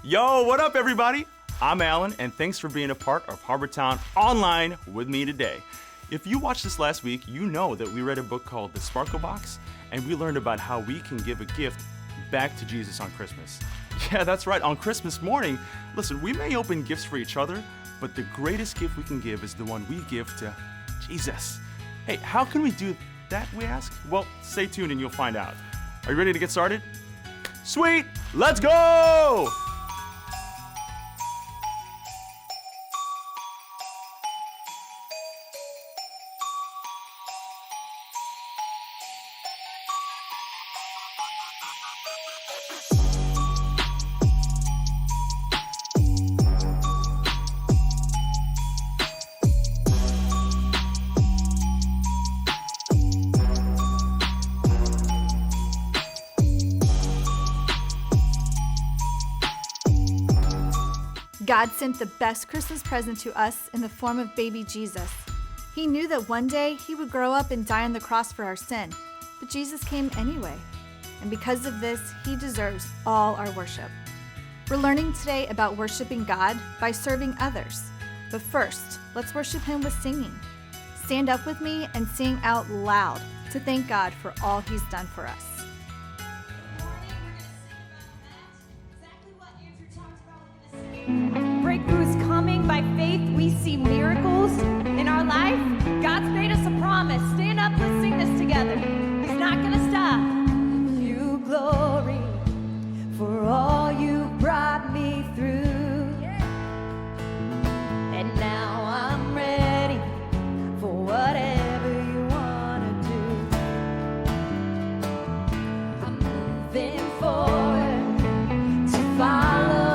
Yo, what up, everybody? I'm Alan, and thanks for being a part of Harbortown Online with me today. If you watched this last week, you know that we read a book called The Sparkle Box, and we learned about how we can give a gift back to Jesus on Christmas. Yeah, that's right. On Christmas morning, listen, we may open gifts for each other, but the greatest gift we can give is the one we give to Jesus. Hey, how can we do that, we ask? Well, stay tuned and you'll find out. Are you ready to get started? Sweet! Let's go! God sent the best Christmas present to us in the form of baby Jesus. He knew that one day he would grow up and die on the cross for our sin, but Jesus came anyway. And because of this, he deserves all our worship. We're learning today about worshiping God by serving others. But first, let's worship him with singing. Stand up with me and sing out loud to thank God for all he's done for us. Breakthrough's coming by faith. We see miracles in our life. God's made us a promise. Stand up, let's sing this together. He's not gonna stop. You glory for all you brought me through. And now I'm ready for whatever you wanna do. I'm moving forward to follow.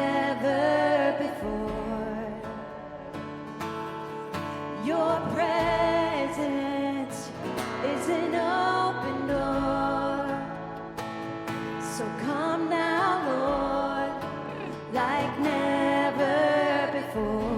never before. Your presence is an open door. So come now, Lord, like never before.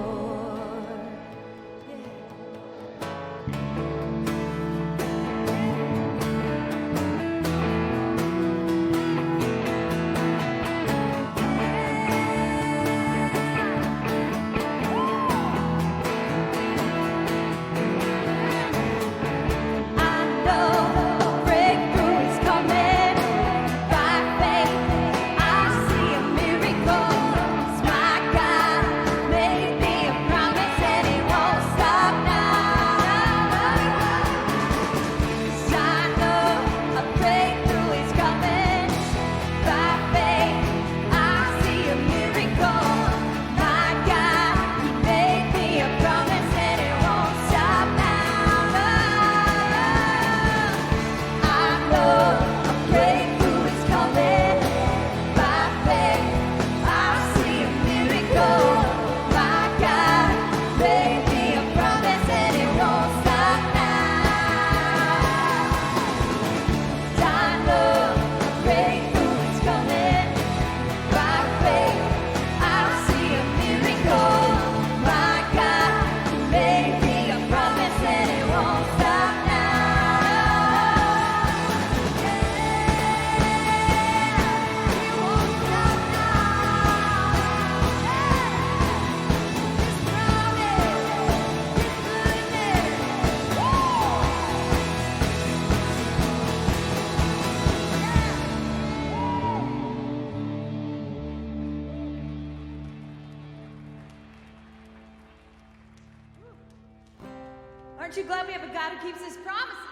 Aren't you glad we have a God who keeps his promises?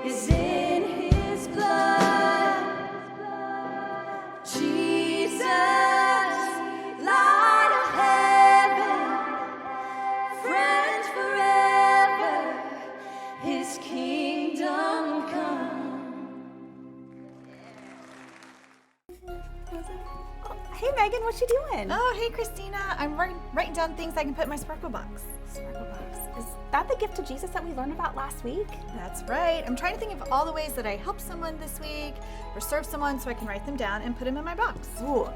is in his blood. Jesus, light of heaven, friend forever, his kingdom come. Hey Megan, what you doing? Oh, hey, Christina. I'm writing down things I can put in my sparkle box. Sparkle box. Is that the gift of Jesus that we learned about last week? That's right. I'm trying to think of all the ways that I helped someone this week or served someone so I can write them down and put them in my box. Ooh,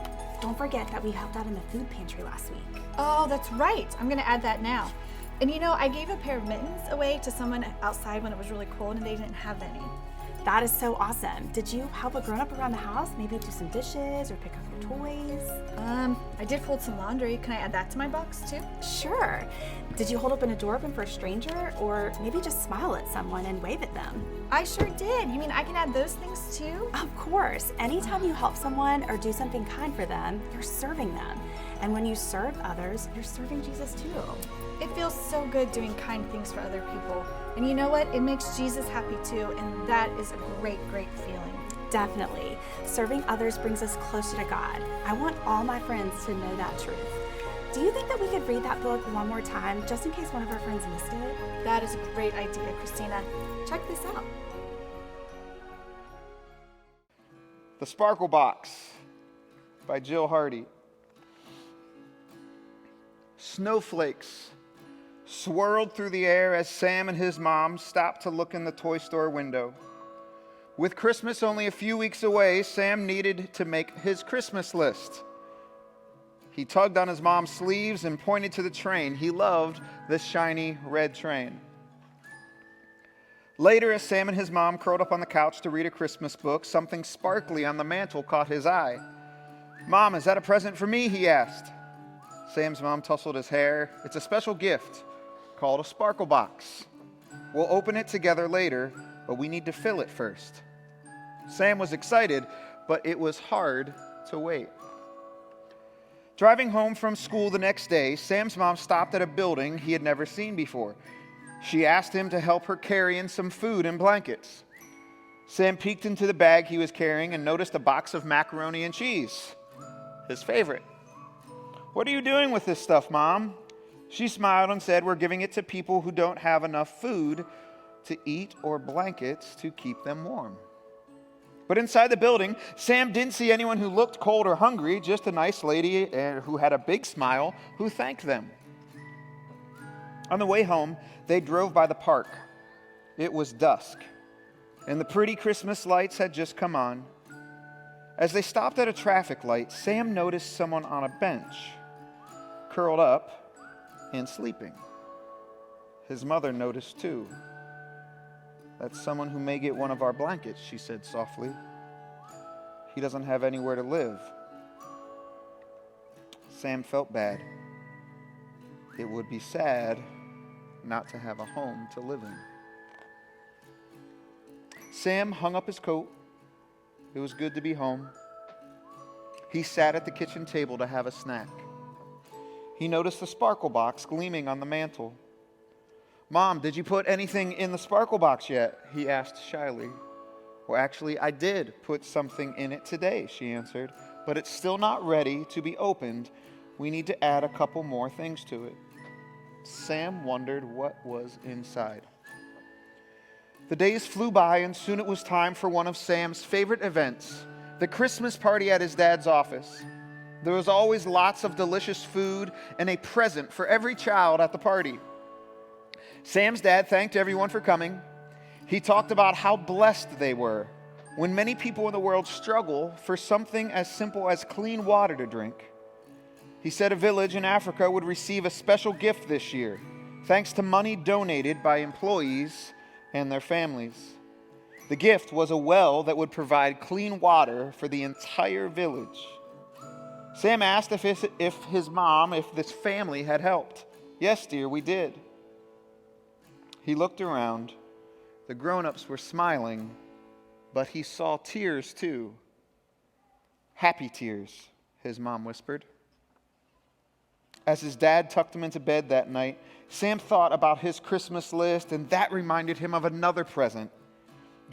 don't forget that we helped out in the food pantry last week. Oh, that's right. I'm going to add that now. And you know, I gave a pair of mittens away to someone outside when it was really cold and they didn't have any. That is so awesome. Did you help a grown-up around the house? Maybe do some dishes or pick up your toys? I did fold some laundry. Can I add that to my box too? Sure. Did you hold open a door open for a stranger? Or maybe just smile at someone and wave at them? I sure did. You mean I can add those things too? Of course. Anytime you help someone or do something kind for them, you're serving them. And when you serve others, you're serving Jesus too. It feels so good doing kind things for other people. And you know what? It makes Jesus happy too, and that is a great, great feeling. Definitely. Serving others brings us closer to God. I want all my friends to know that truth. Do you think that we could read that book one more time, just in case one of our friends missed it? That is a great idea, Christina. Check this out. The Sparkle Box by Jill Hardy. Snowflakes swirled through the air as Sam and his mom stopped to look in the toy store window. With Christmas only a few weeks away, Sam needed to make his Christmas list. He tugged on his mom's sleeves and pointed to the train. He loved the shiny red train. Later, as Sam and his mom curled up on the couch to read a Christmas book, something sparkly on the mantle caught his eye. "Mom, is that a present for me?" he asked. Sam's mom tousled his hair. "It's a special gift called a Sparkle Box. We'll open it together later, but we need to fill it first." Sam was excited, but it was hard to wait. Driving home from school the next day, Sam's mom stopped at a building he had never seen before. She asked him to help her carry in some food and blankets. Sam peeked into the bag he was carrying and noticed a box of macaroni and cheese, his favorite. "What are you doing with this stuff, Mom?" She smiled and said, "We're giving it to people who don't have enough food to eat or blankets to keep them warm." But inside the building, Sam didn't see anyone who looked cold or hungry, just a nice lady who had a big smile who thanked them. On the way home, they drove by the park. It was dusk, and the pretty Christmas lights had just come on. As they stopped at a traffic light, Sam noticed someone on a bench, curled up and sleeping. His mother noticed too. "That's someone who may get one of our blankets," she said softly. "He doesn't have anywhere to live." Sam felt bad. It would be sad not to have a home to live in. Sam hung up his coat. It was good to be home. He sat at the kitchen table to have a snack. He noticed the Sparkle Box gleaming on the mantle. "Mom, did you put anything in the Sparkle Box yet?" he asked shyly. "Well, actually, I did put something in it today," she answered, "but it's still not ready to be opened. We need to add a couple more things to it." Sam wondered what was inside. The days flew by, and soon it was time for one of Sam's favorite events, the Christmas party at his dad's office. There was always lots of delicious food and a present for every child at the party. Sam's dad thanked everyone for coming. He talked about how blessed they were when many people in the world struggle for something as simple as clean water to drink. He said a village in Africa would receive a special gift this year, thanks to money donated by employees and their families. The gift was a well that would provide clean water for the entire village. Sam asked if this family had helped. "Yes, dear, we did." He looked around. The grown-ups were smiling, but he saw tears too. "Happy tears," his mom whispered. As his dad tucked him into bed that night, Sam thought about his Christmas list, and that reminded him of another present.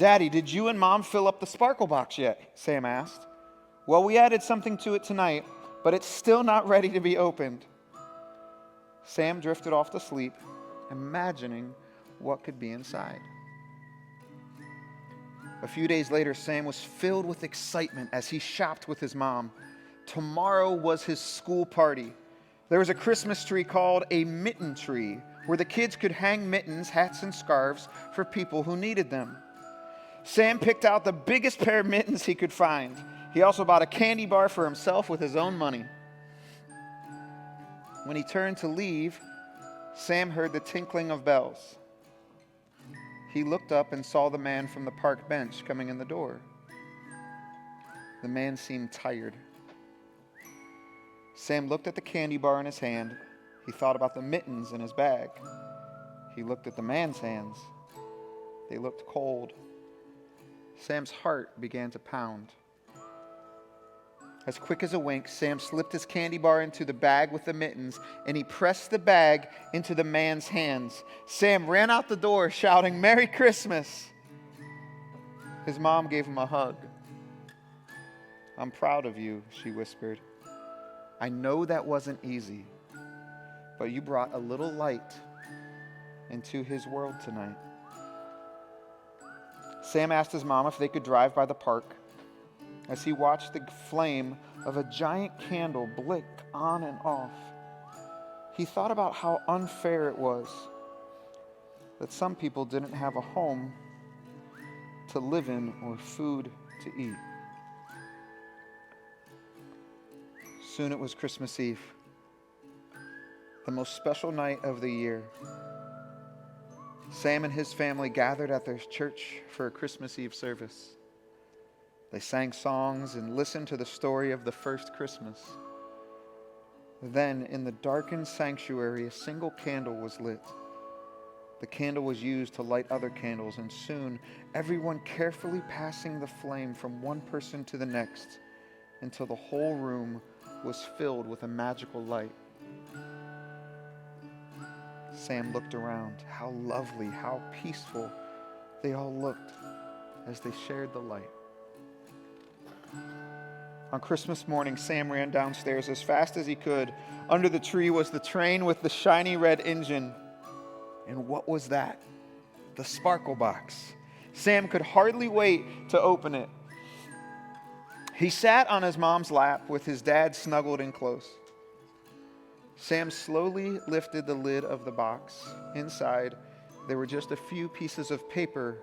"Daddy, did you and Mom fill up the sparkle box yet?" Sam asked. "Well, we added something to it tonight, but it's still not ready to be opened." Sam drifted off to sleep, imagining what could be inside. A few days later, Sam was filled with excitement as he shopped with his mom. Tomorrow was his school party. There was a Christmas tree called a mitten tree, where the kids could hang mittens, hats, and scarves for people who needed them. Sam picked out the biggest pair of mittens he could find. He also bought a candy bar for himself with his own money. When he turned to leave, Sam heard the tinkling of bells. He looked up and saw the man from the park bench coming in the door. The man seemed tired. Sam looked at the candy bar in his hand. He thought about the mittens in his bag. He looked at the man's hands. They looked cold. Sam's heart began to pound. As quick as a wink, Sam slipped his candy bar into the bag with the mittens, and he pressed the bag into the man's hands. Sam ran out the door shouting, "Merry Christmas!" His mom gave him a hug. "I'm proud of you," she whispered. "I know that wasn't easy, but you brought a little light into his world tonight." Sam asked his mom if they could drive by the park. As he watched the flame of a giant candle blink on and off, he thought about how unfair it was that some people didn't have a home to live in or food to eat. Soon it was Christmas Eve, the most special night of the year. Sam and his family gathered at their church for a Christmas Eve service. They sang songs and listened to the story of the first Christmas. Then, in the darkened sanctuary, a single candle was lit. The candle was used to light other candles, and soon everyone carefully passing the flame from one person to the next until the whole room was filled with a magical light. Sam looked around. How lovely, how peaceful they all looked as they shared the light. On Christmas morning, Sam ran downstairs as fast as he could. Under the tree was the train with the shiny red engine. And what was that? The sparkle box. Sam could hardly wait to open it. He sat on his mom's lap with his dad snuggled in close. Sam slowly lifted the lid of the box. Inside, there were just a few pieces of paper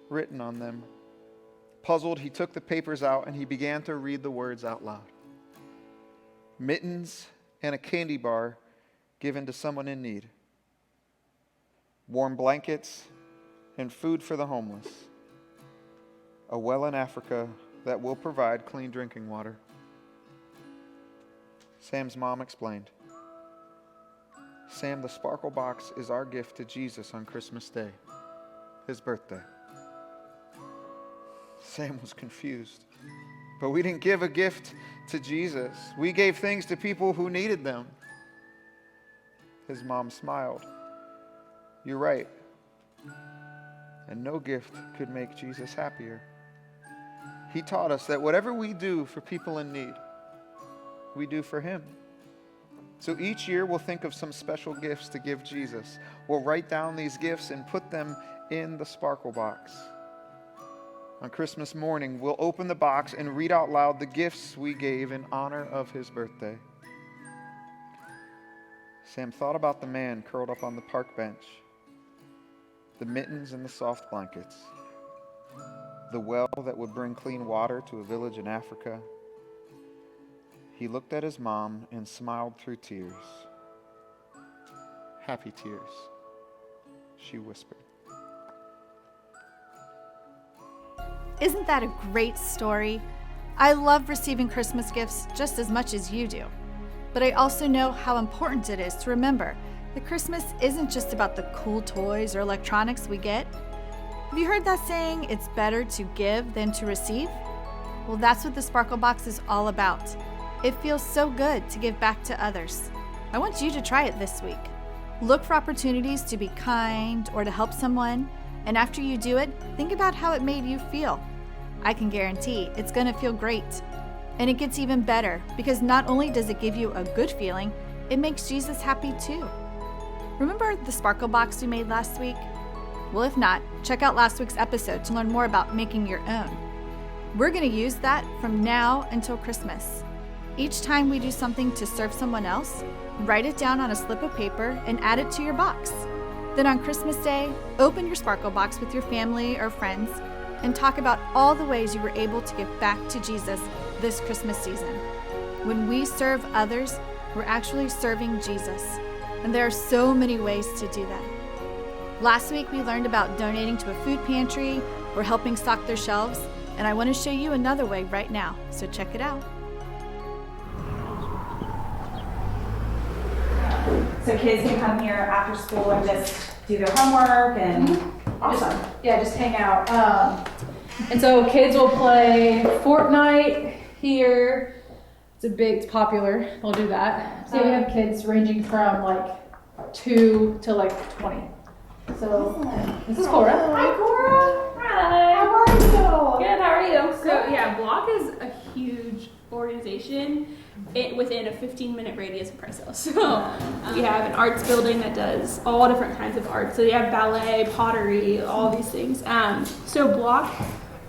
written on them. Puzzled, he took the papers out and he began to read the words out loud. Mittens and a candy bar given to someone in need. Warm blankets and food for the homeless. A well in Africa that will provide clean drinking water. Sam's mom explained. Sam, the sparkle box is our gift to Jesus on Christmas Day, his birthday. Sam was confused. But we didn't give a gift to Jesus. We gave things to people who needed them. His mom smiled. You're right. And no gift could make Jesus happier. He taught us that whatever we do for people in need, we do for him. So each year we'll think of some special gifts to give Jesus. We'll write down these gifts and put them in the sparkle box. On Christmas morning, we'll open the box and read out loud the gifts we gave in honor of his birthday. Sam thought about the man curled up on the park bench, the mittens and the soft blankets, the well that would bring clean water to a village in Africa. He looked at his mom and smiled through tears. Happy tears, she whispered. Isn't that a great story? I love receiving Christmas gifts just as much as you do. But I also know how important it is to remember that Christmas isn't just about the cool toys or electronics we get. Have you heard that saying, it's better to give than to receive? Well, that's what the Sparkle Box is all about. It feels so good to give back to others. I want you to try it this week. Look for opportunities to be kind or to help someone. And after you do it, think about how it made you feel. I can guarantee it's going to feel great. And it gets even better because not only does it give you a good feeling, it makes Jesus happy too. Remember the sparkle box we made last week? Well, if not, check out last week's episode to learn more about making your own. We're going to use that from now until Christmas. Each time we do something to serve someone else, write it down on a slip of paper and add it to your box. Then on Christmas Day, open your sparkle box with your family or friends and talk about all the ways you were able to give back to Jesus this Christmas season. When we serve others, we're actually serving Jesus. And there are so many ways to do that. Last week, we learned about donating to a food pantry or helping stock their shelves, and I want to show you another way right now, so check it out. So kids can come here after school and just do their homework and just hang out. And so kids will play Fortnite here. It's popular. They'll do that. So we have kids ranging from like 2 to like 20. So this is Cora. Hi, Cora. Hi. How are you? Good. How are you? So yeah, Block is a huge organization within a 15-minute radius of Price Hill. So we have an arts building that does all different kinds of art. So you have ballet, pottery, all these things. So Block,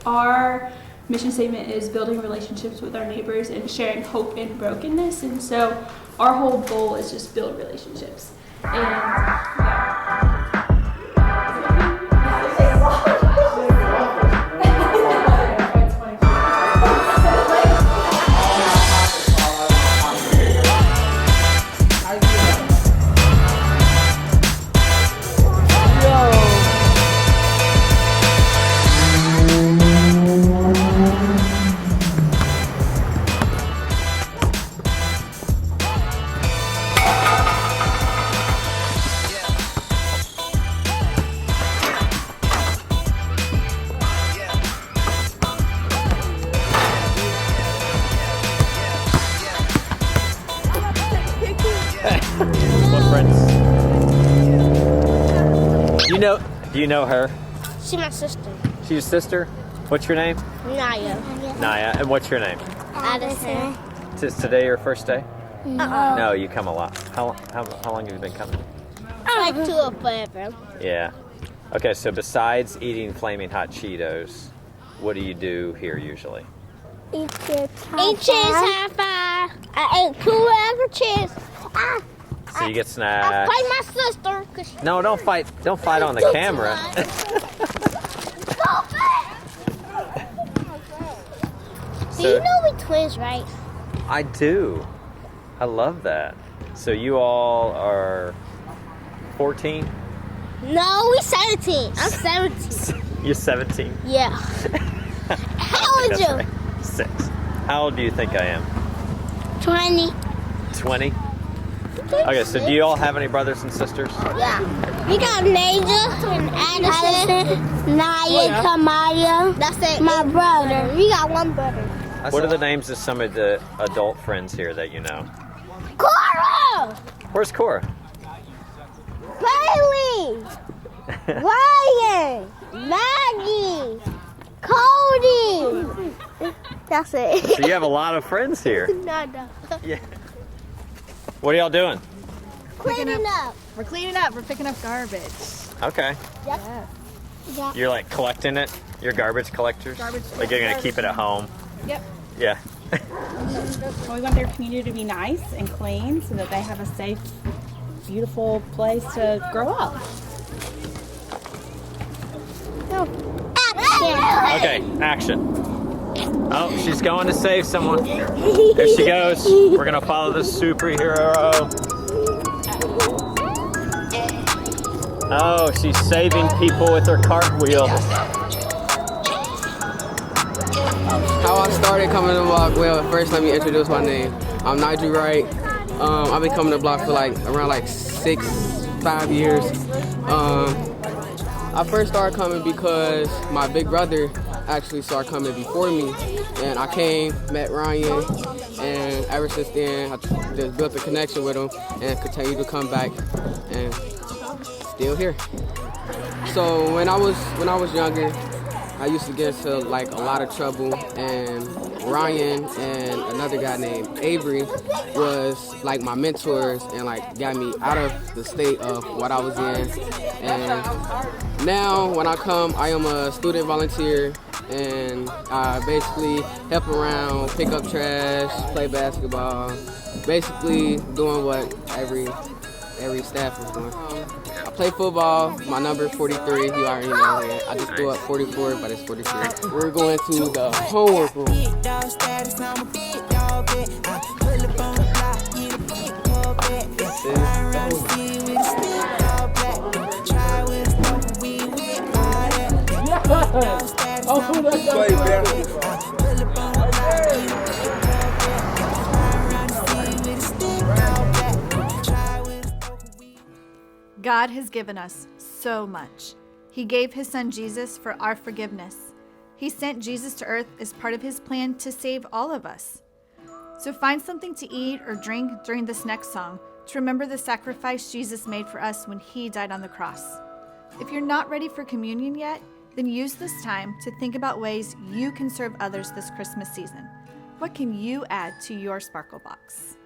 our mission statement is building relationships with our neighbors and sharing hope in brokenness. And so our whole goal is just build relationships. And Do you know her? She's my sister. She's your sister? What's your name? Naya. Naya. And what's your name? Addison. Is today your first day? Uh-oh. No, you come a lot. How long have you been coming? Like 2 or forever. Yeah. Okay, so besides eating Flaming Hot Cheetos, what do you do here usually? Eat chips, high five. I ate 2 extra chips. So you get snacks. I fight my sister. 'Cause she No, don't fight. Don't fight on the camera. Do you know we're twins, right? I do. I love that. So you all are 14? No, we're 17. I'm 17. You're 17? Yeah. How old are you? Right. 6. How old do you think I am? 20. 20? Okay, so do you all have any brothers and sisters? Yeah. We got Naja and Addison, Naya, Kamaya. That's it. My brother. We got 1 brother. What are the names of some of the adult friends here that you know? Cora! Where's Cora? Bailey! Ryan! Maggie! Cody! That's it. So you have a lot of friends here. No. Yeah. What are y'all doing? Cleaning up. We're cleaning up. We're picking up garbage. Okay. Yep. Yeah. You're like collecting it? You're garbage collectors? Like you're going to keep it at home? Yep. Yeah. Well, we want their community to be nice and clean so that they have a safe, beautiful place to grow up. Okay, action. Oh, she's going to save someone. There she goes. We're going to follow the superhero. Oh, she's saving people with her cartwheel. How I started coming to the block, well, first let me introduce my name. I'm Nigel Wright. I've been coming to the block for around 5 years. I first started coming because my big brother actually started coming before me. And I came, met Ryan, and ever since then, I just built a connection with him and continue to come back and still here. So when I was younger, I used to get into like a lot of trouble, and Ryan and another guy named Avery was like my mentors and like got me out of the state of what I was in. And now when I come, I am a student volunteer, and I basically help around, pick up trash, play basketball, basically doing what every staff is doing. I play football. My number is 43. You already know it. I just threw up 44, but it's 43. We're going to the homework room. God has given us so much. He gave his son Jesus for our forgiveness. He sent Jesus to earth as part of his plan to save all of us. So find something to eat or drink during this next song to remember the sacrifice Jesus made for us when he died on the cross. If you're not ready for communion yet, then use this time to think about ways you can serve others this Christmas season. What can you add to your Sparkle Box?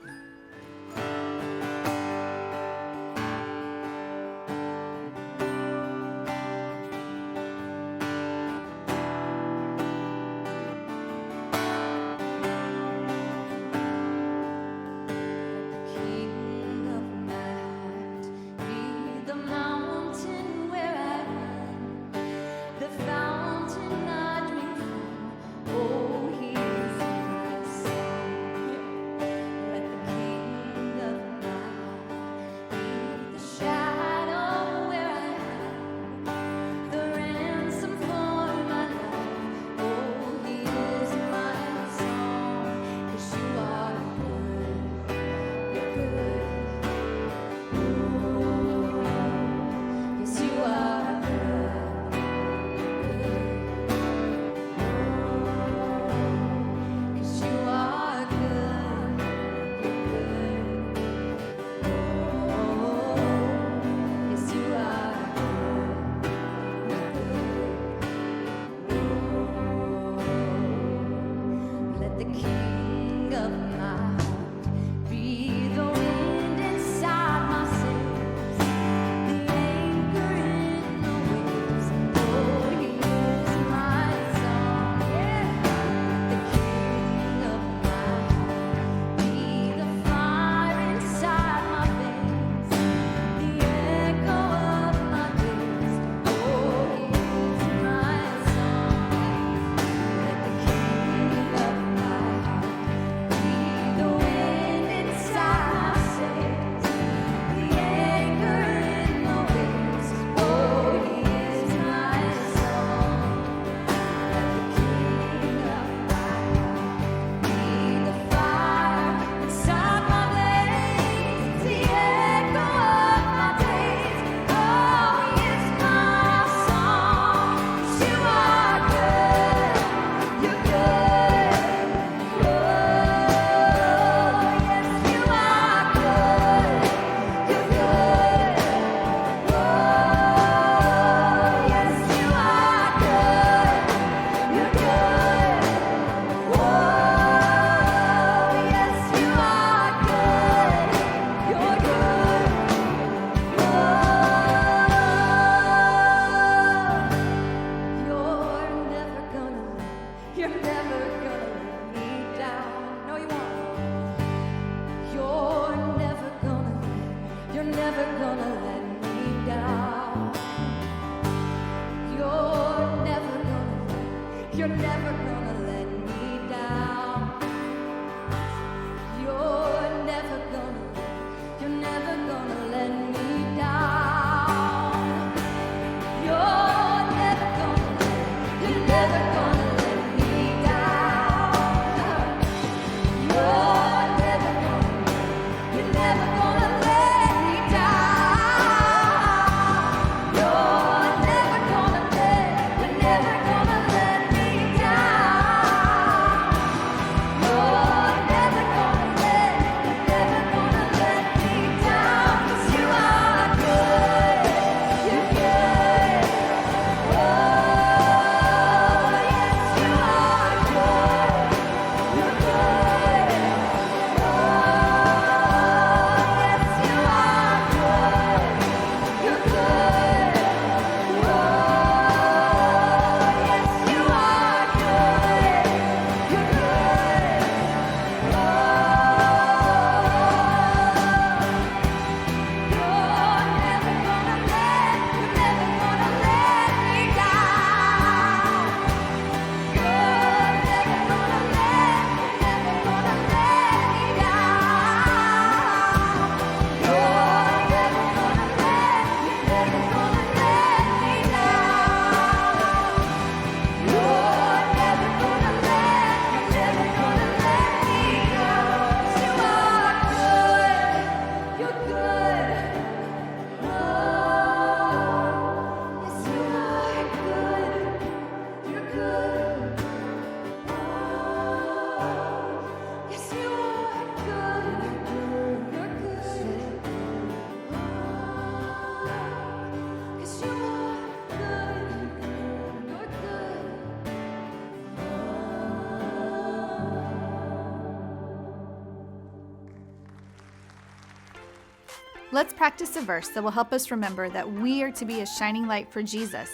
Let's practice a verse that will help us remember that we are to be a shining light for Jesus,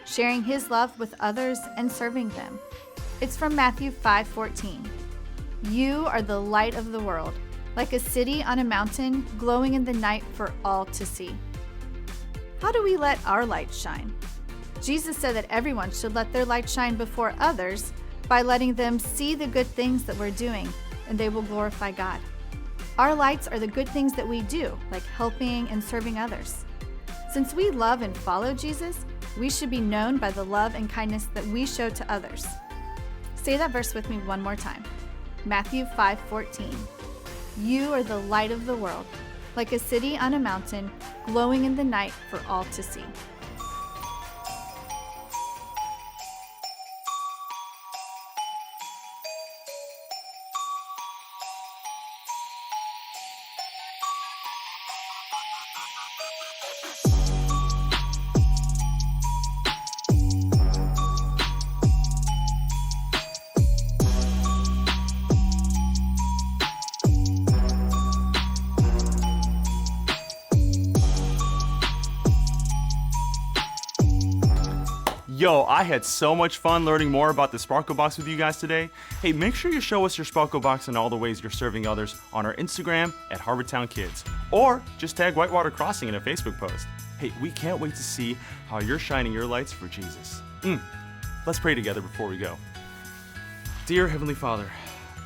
sharing his love with others and serving them. It's from Matthew 5:14. You are the light of the world, like a city on a mountain glowing in the night for all to see. How do we let our light shine? Jesus said that everyone should let their light shine before others by letting them see the good things that we're doing, and they will glorify God. Our lights are the good things that we do, like helping and serving others. Since we love and follow Jesus, we should be known by the love and kindness that we show to others. Say that verse with me one more time. Matthew 5:14. You are the light of the world, like a city on a mountain, glowing in the night for all to see. Yo, I had so much fun learning more about the Sparkle Box with you guys today. Hey, make sure you show us your Sparkle Box and all the ways you're serving others on our Instagram at Harbortown Kids, or just tag Whitewater Crossing in a Facebook post. Hey, we can't wait to see how you're shining your lights for Jesus. Let's pray together before we go. Dear Heavenly Father,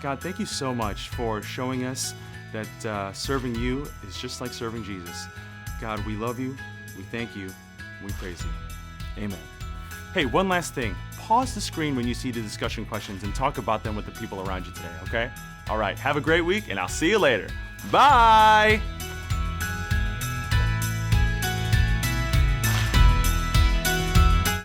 God, thank you so much for showing us that serving you is just like serving Jesus. God, we love you, we thank you, we praise you. Amen. Hey, one last thing. Pause the screen when you see the discussion questions and talk about them with the people around you today, okay? All right, have a great week, and I'll see you later. Bye!